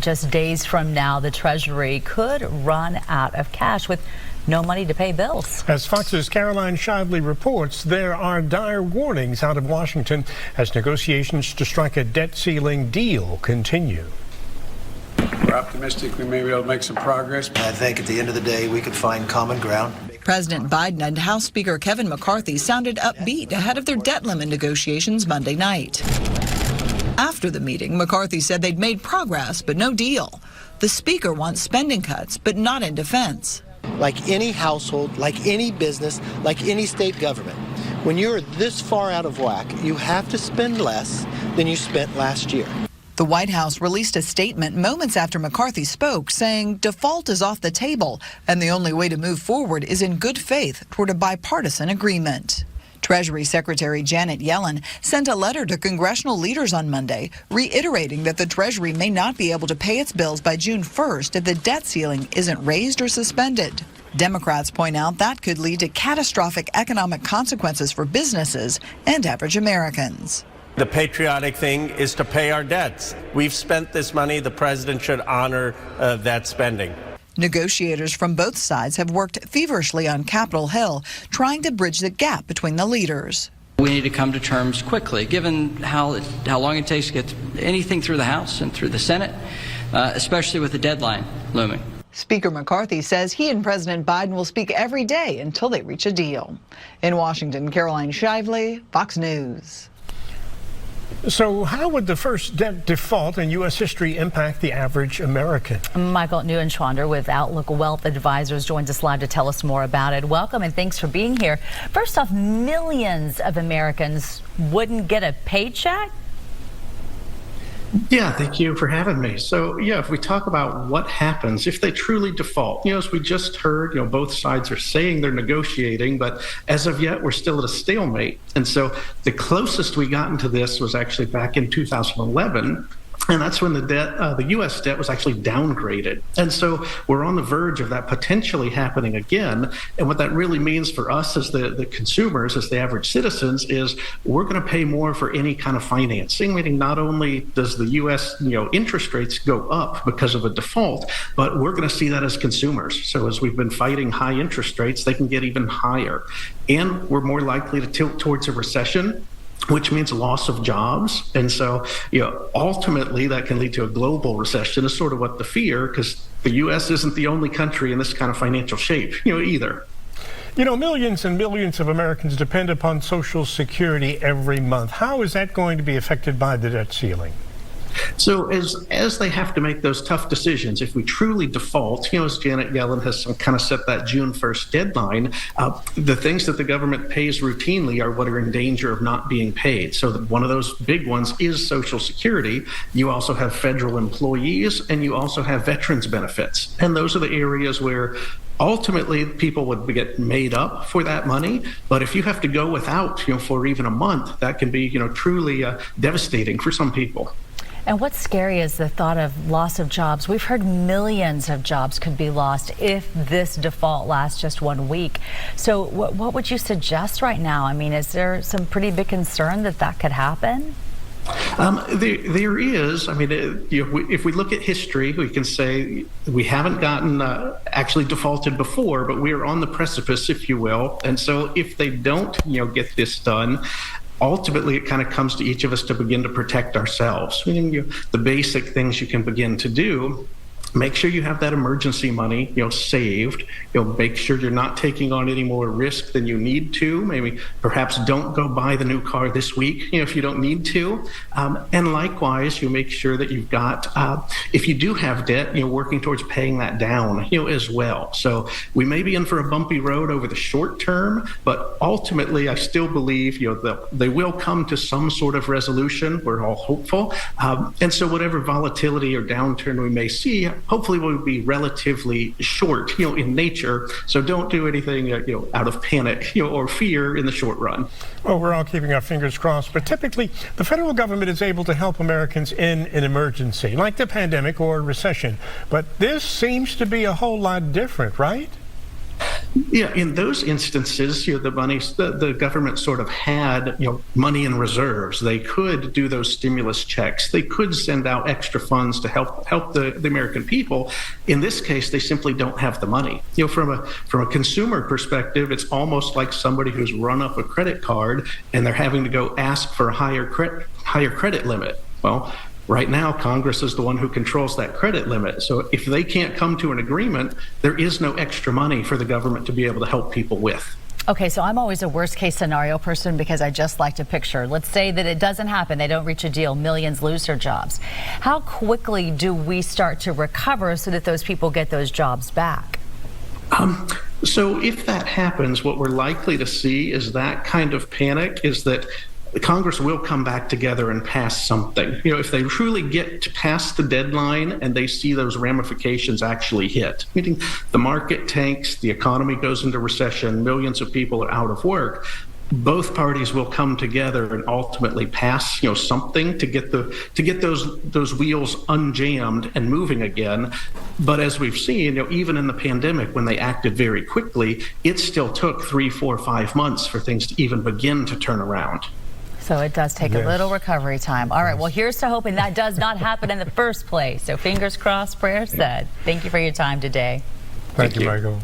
Just days from now, the Treasury could run out of cash with no money to pay bills. As Fox's Caroline Shively reports, there are dire warnings out of Washington as negotiations to strike a debt ceiling deal continue. We're optimistic we may be able to make some progress. I think at the end of the day, we could find common ground. President Biden and House Speaker Kevin McCarthy sounded upbeat ahead of their debt limit negotiations Monday night. After the meeting, McCarthy said they'd made progress, but no deal. The speaker wants spending cuts, but not in defense. Like any household, like any business, like any state government, when you're this far out of whack, you have to spend less than you spent last year. The White House released a statement moments after McCarthy spoke, saying default is off the table, and the only way to move forward is in good faith toward a bipartisan agreement. Treasury Secretary Janet Yellen sent a letter to congressional leaders on Monday, reiterating that the Treasury may not be able to pay its bills by June 1st if the debt ceiling isn't raised or suspended. Democrats point out that could lead to catastrophic economic consequences for businesses and average Americans. The patriotic thing is to pay our debts. We've spent this money. The president should honor that spending. Negotiators from both sides have worked feverishly on Capitol Hill, trying to bridge the gap between the leaders. We need to come to terms quickly, given how long it takes to get anything through the House and through the Senate, especially with the deadline looming. Speaker McCarthy says he and President Biden will speak every day until they reach a deal. In Washington, Caroline Shively, Fox News. So how would the first debt default in U.S. history impact the average American? Michael Neuenschwander with Outlook Wealth Advisors joins us live to tell us more about it. Welcome and thanks for being here. First off, millions of Americans wouldn't get a paycheck? Yeah, thank you for having me. So, yeah, if we talk about what happens if they truly default, as we just heard, both sides are saying they're negotiating, but as of yet, we're still at a stalemate. And so the closest we got into this was actually back in 2011. And that's when the U.S. debt was actually downgraded. And so we're on the verge of that potentially happening again. And what that really means for us as the consumers, as the average citizens, is we're going to pay more for any kind of financing, meaning not only does the U.S. interest rates go up because of a default, but we're going to see that as consumers. So as we've been fighting high interest rates, they can get even higher. And we're more likely to tilt towards a recession, which means loss of jobs. And so, ultimately that can lead to a global recession is sort of what the fear, because the U.S. isn't the only country in this kind of financial shape, either. Millions and millions of Americans depend upon Social Security every month. How is that going to be affected by the debt ceiling? So as they have to make those tough decisions, if we truly default, as Janet Yellen has kind of set that June 1st deadline, the things that the government pays routinely are what are in danger of not being paid. So one of those big ones is Social Security. You also have federal employees, and you also have veterans benefits. And those are the areas where ultimately people would get made up for that money. But if you have to go without, for even a month, that can be, truly devastating for some people. And what's scary is the thought of loss of jobs. We've heard millions of jobs could be lost if this default lasts just 1 week. So what would you suggest right now? I mean, is there some pretty big concern that could happen? There is. I mean, if we look at history, we can say we haven't gotten actually defaulted before, but we are on the precipice, if you will. And so if they don't, get this done, ultimately, it kind of comes to each of us to begin to protect ourselves. Meaning the basic things you can begin to do. Make sure you have that emergency money, saved. Make sure you're not taking on any more risk than you need to. Maybe perhaps don't go buy the new car this week, if you don't need to. And likewise, you make sure that you've got, if you do have debt, working towards paying that down, as well. So we may be in for a bumpy road over the short term, but ultimately, I still believe, they will come to some sort of resolution. We're all hopeful. And so whatever volatility or downturn we may see, hopefully will be relatively short, in nature. So don't do anything, out of panic, or fear in the short run. Well, we're all keeping our fingers crossed, but typically the federal government is able to help Americans in an emergency, like the pandemic or recession. But this seems to be a whole lot different, right? Yeah, in those instances, the government sort of had, money in reserves. They could do those stimulus checks. They could send out extra funds to help the American people. In this case, they simply don't have the money. From a consumer perspective, it's almost like somebody who's run up a credit card and they're having to go ask for a higher credit limit. Well, right now, Congress is the one who controls that credit limit. So if they can't come to an agreement, there is no extra money for the government to be able to help people with. Okay, so I'm always a worst case scenario person because I just like to picture. Let's say that it doesn't happen. They don't reach a deal. Millions lose their jobs. How quickly do we start to recover so that those people get those jobs back? So if that happens, what we're likely to see is that kind of panic is that Congress will come back together and pass something. If they truly get to pass the deadline and they see those ramifications actually hit, meaning the market tanks, the economy goes into recession, millions of people are out of work, both parties will come together and ultimately pass, something to get those wheels unjammed and moving again. But as we've seen, even in the pandemic, when they acted very quickly, it still took 3, 4, 5 months for things to even begin to turn around. So it does take a little recovery time. All right, well, here's to hoping that does not happen in the first place. So fingers crossed, prayers said. Thank you for your time today. Thank you, Michael.